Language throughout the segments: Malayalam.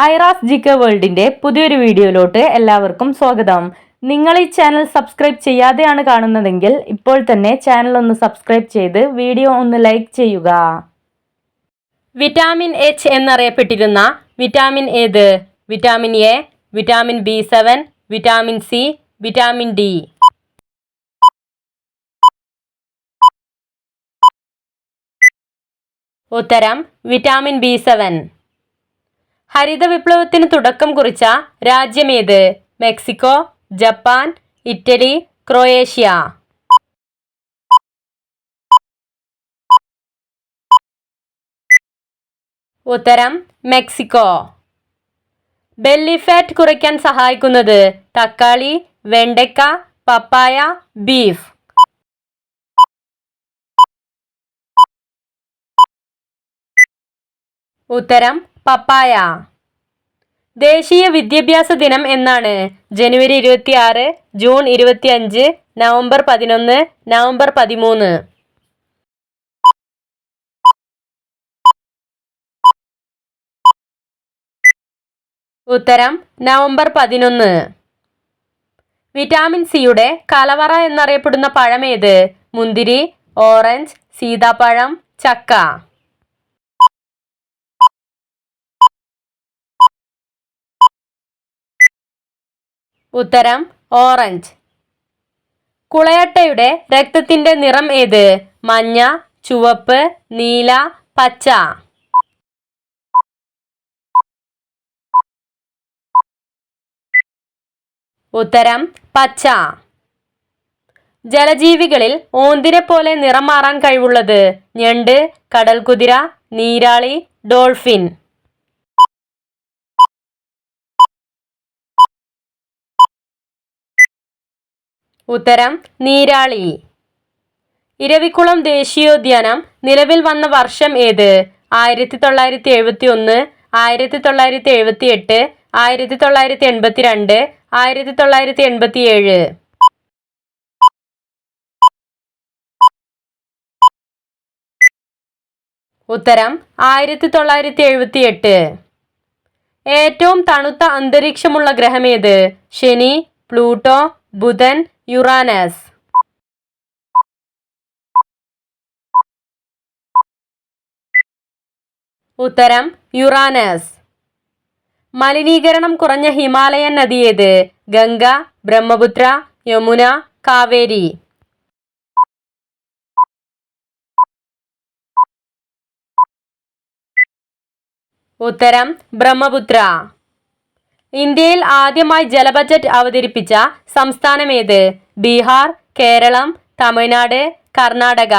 ഐറാസ് ജികെ വേൾഡിന്റെ പുതിയൊരു വീഡിയോയിലോട്ട് എല്ലാവർക്കും സ്വാഗതം. നിങ്ങൾ ഈ ചാനൽ സബ്സ്ക്രൈബ് ചെയ്യാതെയാണ് കാണുന്നതെങ്കിൽ ഇപ്പോൾ തന്നെ ചാനൽ ഒന്ന് സബ്സ്ക്രൈബ് ചെയ്ത് വീഡിയോ ഒന്ന് ലൈക്ക് ചെയ്യുക. വിറ്റാമിൻ എച്ച് എന്നറിയപ്പെട്ടിരുന്ന വിറ്റാമിൻ ഏത്? Vitamin A, vitamin B7, vitamin C, vitamin D. ഉത്തരം വിറ്റാമിൻ B7. ഹരിത വിപ്ലവത്തിന് തുടക്കം കുറിച്ച രാജ്യമേത്? Mexico, Japan, Italy, Croatia. ഉത്തരം മെക്സിക്കോ. ബെല്ലി ഫാറ്റ് കുറയ്ക്കാൻ സഹായിക്കുന്നത് തക്കാളി, വെണ്ടയ്ക്ക, പപ്പായ, ബീഫ്. ഉത്തരം പപ്പായ. ദേശീയ വിദ്യാഭ്യാസ ദിനം എന്നാണ്? ജനുവരി 26, ജൂൺ 25, നവംബർ 11, നവംബർ 13. ഉത്തരം നവംബർ 11. വിറ്റാമിൻ സിയുടെ കലവറ എന്നറിയപ്പെടുന്ന പഴമേത്? മുന്തിരി, ഓറഞ്ച്, സീതാപ്പഴം, ചക്ക. ഉത്തരം ഓറഞ്ച്. കുളയട്ടയുടെ രക്തത്തിന്റെ നിറം ഏത്? മഞ്ഞ, ചുവപ്പ്, നീല, പച്ച. ഉത്തരം പച്ച. ജലജീവികളിൽ ഓന്തിനെ പോലെ നിറം മാറാൻ കഴിവുള്ളത്? ഞണ്ട്, കടൽക്കുതിര, നീരാളി, ഡോൾഫിൻ. ഉത്തരം നീരാളി. ഇരവികുളം ദേശീയോദ്യാനം നിലവിൽ വന്ന വർഷം ഏത്? 1971, 1978, 1982, 1987. ഉത്തരം 1978. ഏറ്റവും തണുത്ത അന്തരീക്ഷമുള്ള ഗ്രഹമേത്? ശനി, പ്ലൂട്ടോ, ബുധൻ, യുറാനസ്. ഉത്തരം യുറാനസ്. മലിനീകരണം കുറഞ്ഞ ഹിമാലയൻ നദി ഏത്? ഗംഗ, ബ്രഹ്മപുത്ര, യമുന, കാവേരി. ഉത്തരം ബ്രഹ്മപുത്ര. ഇന്ത്യയിൽ ആദ്യമായി ജല ബജറ്റ് അവതരിപ്പിച്ച സംസ്ഥാനമേത്? ബീഹാർ, കേരളം, തമിഴ്നാട്, കർണാടക.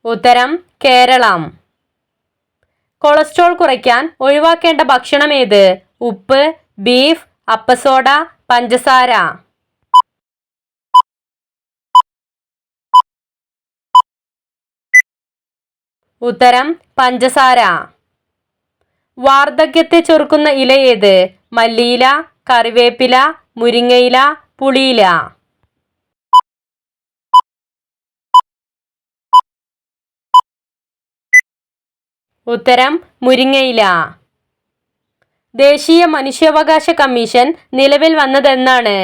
ഉത്തരം കേരളം. കൊളസ്ട്രോൾ കുറയ്ക്കാൻ ഒഴിവാക്കേണ്ട ഭക്ഷണം ഏത്? ഉപ്പ്, ബീഫ്, അപ്പസോഡ, പഞ്ചസാര. ഉത്തരം പഞ്ചസാര. വാർദ്ധക്യത്തെ ചെറുക്കുന്ന ഇല ഏത്? മല്ലിയില, കറിവേപ്പില, മുരിങ്ങയില, പുളിയില. ഉത്തരം മുരിങ്ങയില. ദേശീയ മനുഷ്യാവകാശ കമ്മീഷൻ നിലവിൽ വന്നതെന്നാണ്?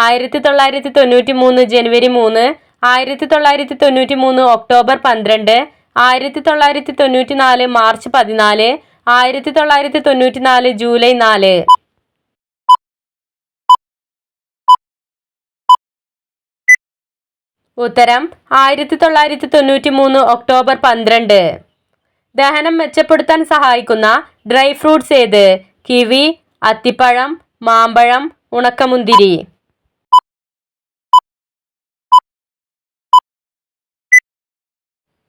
1993 ജനുവരി 3, 1993 ഒക്ടോബർ 12, 1994 മാർച്ച് 14, 1994 ജൂലൈ 4. ഉത്തരം 1993 ഒക്ടോബർ 12. ദഹനം മെച്ചപ്പെടുത്താൻ സഹായിക്കുന്ന ഡ്രൈ ഫ്രൂട്ട്സ് ഏത്? കിവി, അത്തിപ്പഴം, മാമ്പഴം, ഉണക്കമുന്തിരി.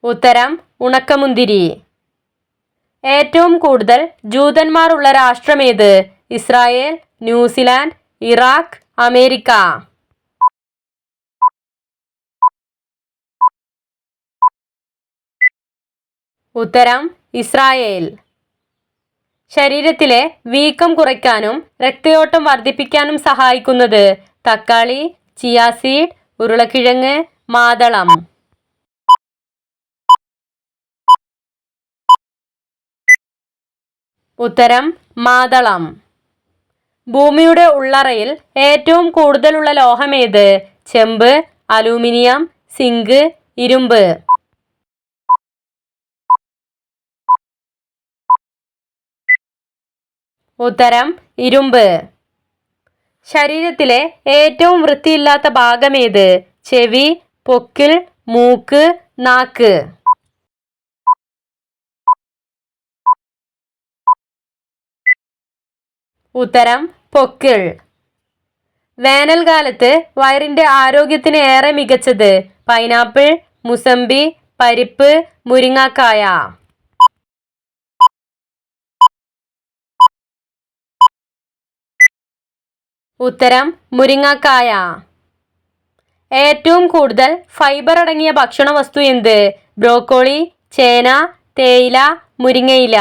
ഉത്തരം ഉണക്കമുന്തിരി. ഏറ്റവും കൂടുതൽ ജൂതന്മാർ ഉള്ള രാഷ്ട്രമേത്? Israel, New Zealand, Iraq, America. ഉത്തരം ഇസ്രായേൽ. ശരീരത്തിലെ വീക്കം കുറയ്ക്കാനും രക്തയോട്ടം വർദ്ധിപ്പിക്കാനും സഹായിക്കുന്നത്? തക്കാളി, ചിയാ സീഡ്, ഉരുളക്കിഴങ്ങ്, മാതളം. ഉത്തരം മാതളം. ഭൂമിയുടെ ഉള്ളറയിൽ ഏറ്റവും കൂടുതലുള്ള ലോഹമേത്? ചെമ്പ്, അലൂമിനിയം, സിങ്ക്, ഇരുമ്പ്. ഉത്തരം ഇരുമ്പ്. ശരീരത്തിലെ ഏറ്റവും വൃത്തിയില്ലാത്ത ഭാഗമേത്? ചെവി, പൊക്കിൾ, മൂക്ക്, നാക്ക്. ഉത്തരം പൊക്കിൾ. വേനൽക്കാലത്ത് വയറിന്റെ ആരോഗ്യത്തിന് ഏറെ മികച്ചത്? പൈനാപ്പിൾ, മുസമ്പി, പരിപ്പ്, മുരിങ്ങാക്കായ. ഉത്തരം മുരിങ്ങാക്കായ. ഏറ്റവും കൂടുതൽ ഫൈബർ അടങ്ങിയ ഭക്ഷണ വസ്തു എന്ത്? ബ്രോക്കോളി, ചേന, തേയില, മുരിങ്ങയില.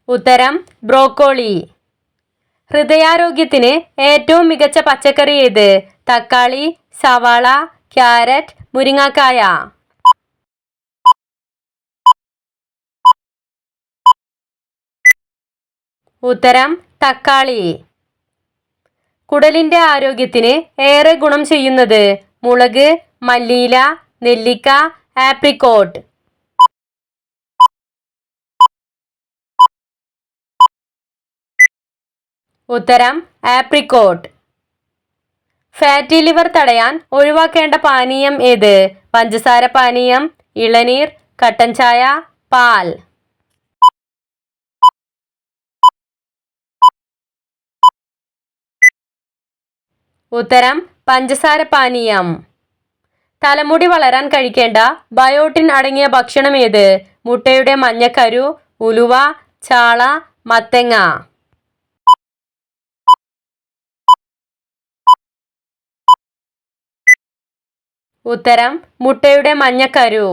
ഉത്തരം ബ്രോക്കോളി. ഹൃദയാരോഗ്യത്തിന് ഏറ്റവും മികച്ച പച്ചക്കറി ഏത്? തക്കാളി, സവാള, ക്യാരറ്റ്, മുരിങ്ങാക്കായ. ഉത്തരം തക്കാളി. കുടലിന്റെ ആരോഗ്യത്തിന് ഏറെ ഗുണം ചെയ്യുന്നത്? മുളക്, മല്ലിയില, നെല്ലിക്ക, ആപ്രിക്കോട്ട്. ഉത്തരം ആപ്രിക്കോട്ട്. ഫാറ്റി ലിവർ തടയാൻ ഒഴിവാക്കേണ്ട പാനീയം ഏത്? പഞ്ചസാര പാനീയം, ഇളനീർ, കട്ടൻ ചായ, പാൽ. ഉത്തരം പഞ്ചസാര പാനീയം. തലമുടി വളരാൻ കഴിക്കേണ്ട ബയോട്ടിൻ അടങ്ങിയ ഭക്ഷണം ഏത്? മുട്ടയുടെ മഞ്ഞക്കരു, ഉലുവ, ചാള, മത്തങ്ങ. ഉത്തരം മുട്ടയുടെ മഞ്ഞക്കരു.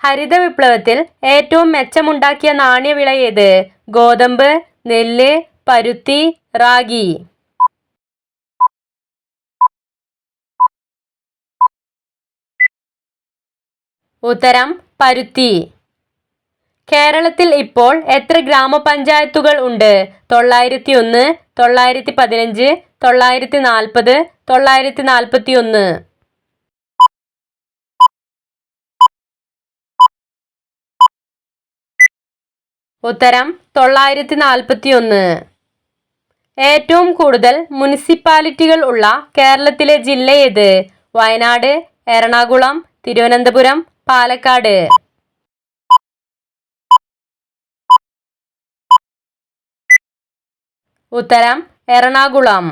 ഹരിത വിപ്ലവത്തിൽ ഏറ്റവും മെച്ചമുണ്ടാക്കിയ നാണ്യവിള ഏത്? ഗോതമ്പ്, നെല്ല്, പരുത്തി, റാഗി. ഉത്തരം പരുത്തി. കേരളത്തിൽ ഇപ്പോൾ എത്ര ഗ്രാമപഞ്ചായത്തുകൾ ഉണ്ട്? 901, 915, 940, 941. ഉത്തരം 941. ഏറ്റവും കൂടുതൽ മുനിസിപ്പാലിറ്റികൾ ഉള്ള കേരളത്തിലെ ജില്ല ഏത്? വയനാട്, എറണാകുളം, തിരുവനന്തപുരം, പാലക്കാട്. ഉത്തരം എറണാകുളം.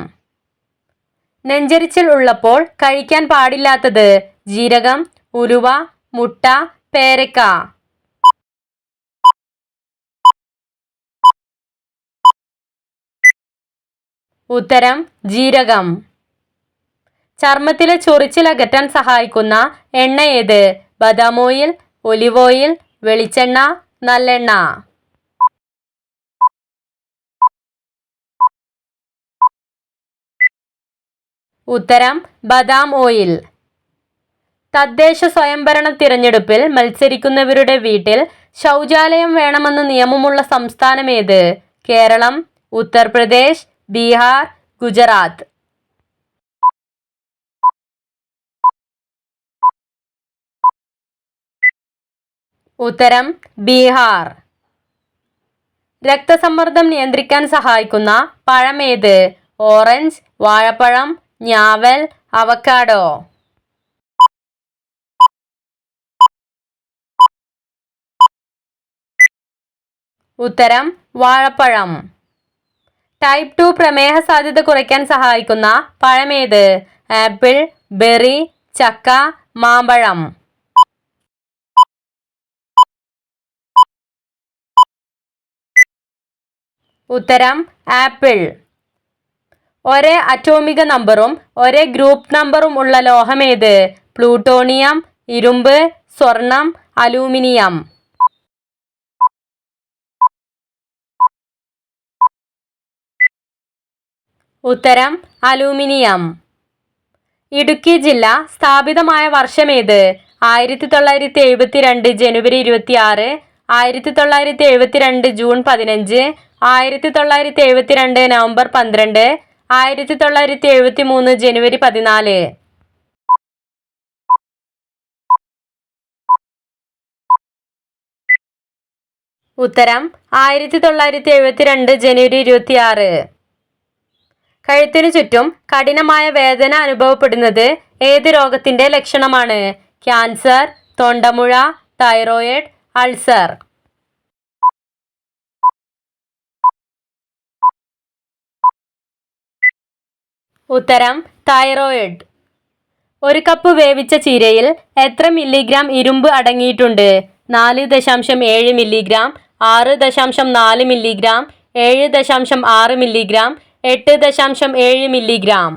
നെഞ്ചരിച്ചിൽ ഉള്ളപ്പോൾ കഴിക്കാൻ പാടില്ലാത്തത്? ജീരകം, ഉലുവ, മുട്ട, പേരക്ക. ഉത്തരം ജീരകം. ചർമ്മത്തിലെ ചൊറിച്ചിൽ അകറ്റാൻ സഹായിക്കുന്ന എണ്ണ ഏത്? ബദാം ഓയിൽ, ഒലിവ് ഓയിൽ, വെളിച്ചെണ്ണ, നല്ലെണ്ണ. ഉത്തരം ബദാം ഓയിൽ. തദ്ദേശ സ്വയംഭരണ തിരഞ്ഞെടുപ്പിൽ മത്സരിക്കുന്നവരുടെ വീട്ടിൽ ശൗചാലയം വേണമെന്ന് നിയമമുള്ള സംസ്ഥാനം ഏത്? കേരളം, ഉത്തർപ്രദേശ്, ബീഹാർ, ഗുജറാത്ത്. ഉത്തരം ബീഹാർ. രക്തസമ്മർദ്ദം നിയന്ത്രിക്കാൻ സഹായിക്കുന്ന പഴം ഏത്? ഓറഞ്ച്, വാഴപ്പഴം, ഞാവൽ, അവക്കാഡോ. ഉത്തരം വാഴപ്പഴം. ടൈപ്പ് 2 പ്രമേഹ സാധ്യത കുറയ്ക്കാൻ സഹായിക്കുന്ന പഴമേത്? ആപ്പിൾ, ബെറി, ചക്ക, മാമ്പഴം. ഉത്തരം ആപ്പിൾ. ഒരേ അറ്റോമിക നമ്പറും ഒരേ ഗ്രൂപ്പ് നമ്പറും ഉള്ള ലോഹമേത്? പ്ലൂട്ടോണിയം, ഇരുമ്പ്, സ്വർണം, അലൂമിനിയം. ഉത്തരം അലൂമിനിയം. ഇടുക്കി ജില്ല സ്ഥാപിതമായ വർഷമേത്? 1972 ജനുവരി 26, 1972 ജൂൺ 15, 1972 നവംബർ 12, 1973 ജനുവരി 14. ഉത്തരം 1972 ജനുവരി 26. കഴുത്തിനു ചുറ്റും കഠിനമായ വേദന അനുഭവപ്പെടുന്നത് ഏത് രോഗത്തിന്റെ ലക്ഷണമാണ്? ക്യാൻസർ, തൊണ്ടമുഴ, തൈറോയിഡ്, അൾസർ. ഉത്തരം തൈറോയിഡ്. ഒരു കപ്പ് വേവിച്ച ചീരയിൽ എത്ര മില്ലിഗ്രാം ഇരുമ്പ് അടങ്ങിയിട്ടുണ്ട്? 4.7 മില്ലിഗ്രാം, 6.4 മില്ലിഗ്രാം, 7.6 മില്ലിഗ്രാം, 8.7 മില്ലിഗ്രാം.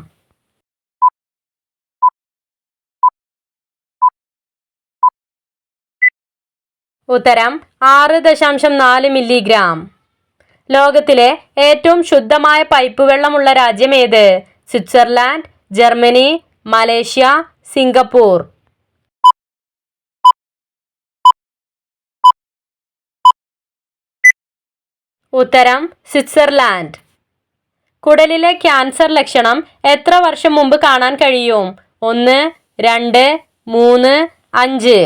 ഉത്തരം 6.4 മില്ലിഗ്രാം. ലോകത്തിലെ ഏറ്റവും ശുദ്ധമായ പൈപ്പ് വെള്ളമുള്ള രാജ്യം ഏത്? Switzerland, Germany, Malaysia, Singapore. ഉത്തരം സ്വിറ്റ്സർലാൻഡ്. കുടലിലെ ക്യാൻസർ ലക്ഷണം എത്ര വർഷം മുമ്പ് കാണാൻ കഴിയും? 1, 2, 3, 5.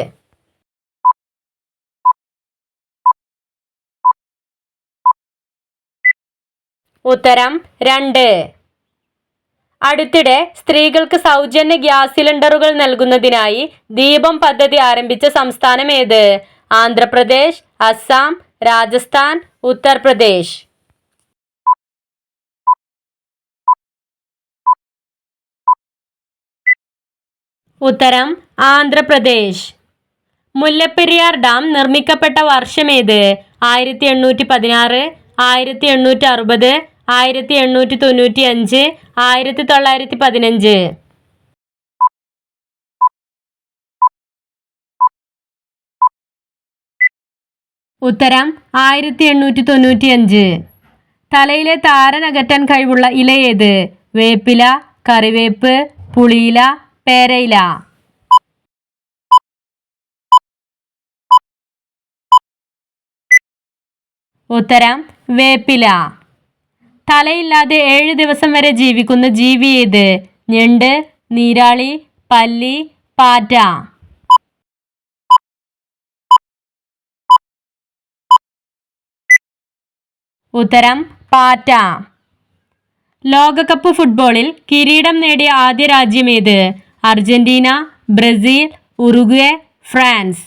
ഉത്തരം 2. അടുത്തിടെ സ്ത്രീകൾക്ക് സൗജന്യ ഗ്യാസ് സിലിണ്ടറുകൾ നൽകുന്നതിനായി ദീപം പദ്ധതി ആരംഭിച്ച സംസ്ഥാനം ഏത്? ആന്ധ്രാപ്രദേശ്, അസം, രാജസ്ഥാൻ, ഉത്തർപ്രദേശ്. ഉത്തരം ആന്ധ്രാപ്രദേശ്. മുല്ലപ്പെരിയാർ ഡാം നിർമ്മിക്കപ്പെട്ട വർഷമേത്? 1816, 1860, 1895, 1915. ഉത്തരം 1895. തലയിലെ താരനകറ്റാൻ കഴിവുള്ള ഇല ഏത്? വേപ്പില, കറിവേപ്പ്, പുളിയില, പേരയില. ഉത്തരം വേപ്പില. തലയില്ലാതെ 7 ദിവസം വരെ ജീവിക്കുന്ന ജീവി ഏത്? ഞണ്ട്, നീരാളി, പല്ലി, പാറ്റ. ഉത്തരം പാറ്റ. ലോകകപ്പ് ഫുട്ബോളിൽ കിരീടം നേടിയ ആദ്യ രാജ്യം ഏത്? Argentina, Brazil, Uruguay, France.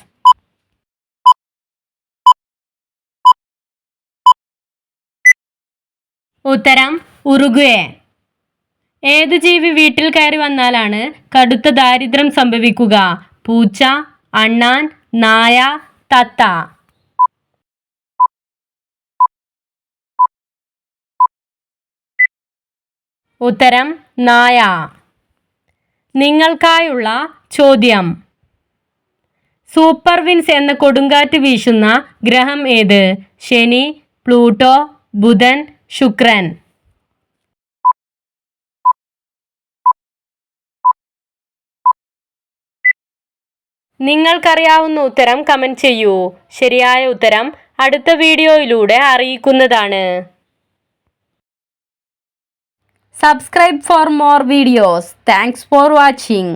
ഉത്തരം ഉറുഗ്വേ. ഏതു ജീവി വീട്ടിൽ കയറി വന്നാലാണ് കടുത്ത ദാരിദ്ര്യം സംഭവിക്കുക? പൂച്ച, അണ്ണാൻ, നായ, തത്ത. ഉത്തരം നായ. നിങ്ങൾക്കായുള്ള ചോദ്യം. സൂപ്പർ വിൻസ് എന്ന കൊടുങ്കാറ്റ് വീശുന്ന ഗ്രഹം ഏത്? ശനി, പ്ലൂട്ടോ, ബുധൻ, ശുക്രൻ. നിങ്ങൾക്കറിയാവുന്ന ഉത്തരം കമന്റ് ചെയ്യൂ. ശരിയായ ഉത്തരം അടുത്ത വീഡിയോയിലൂടെ അറിയിക്കുന്നതാണ്. Subscribe for more videos. Thanks for watching.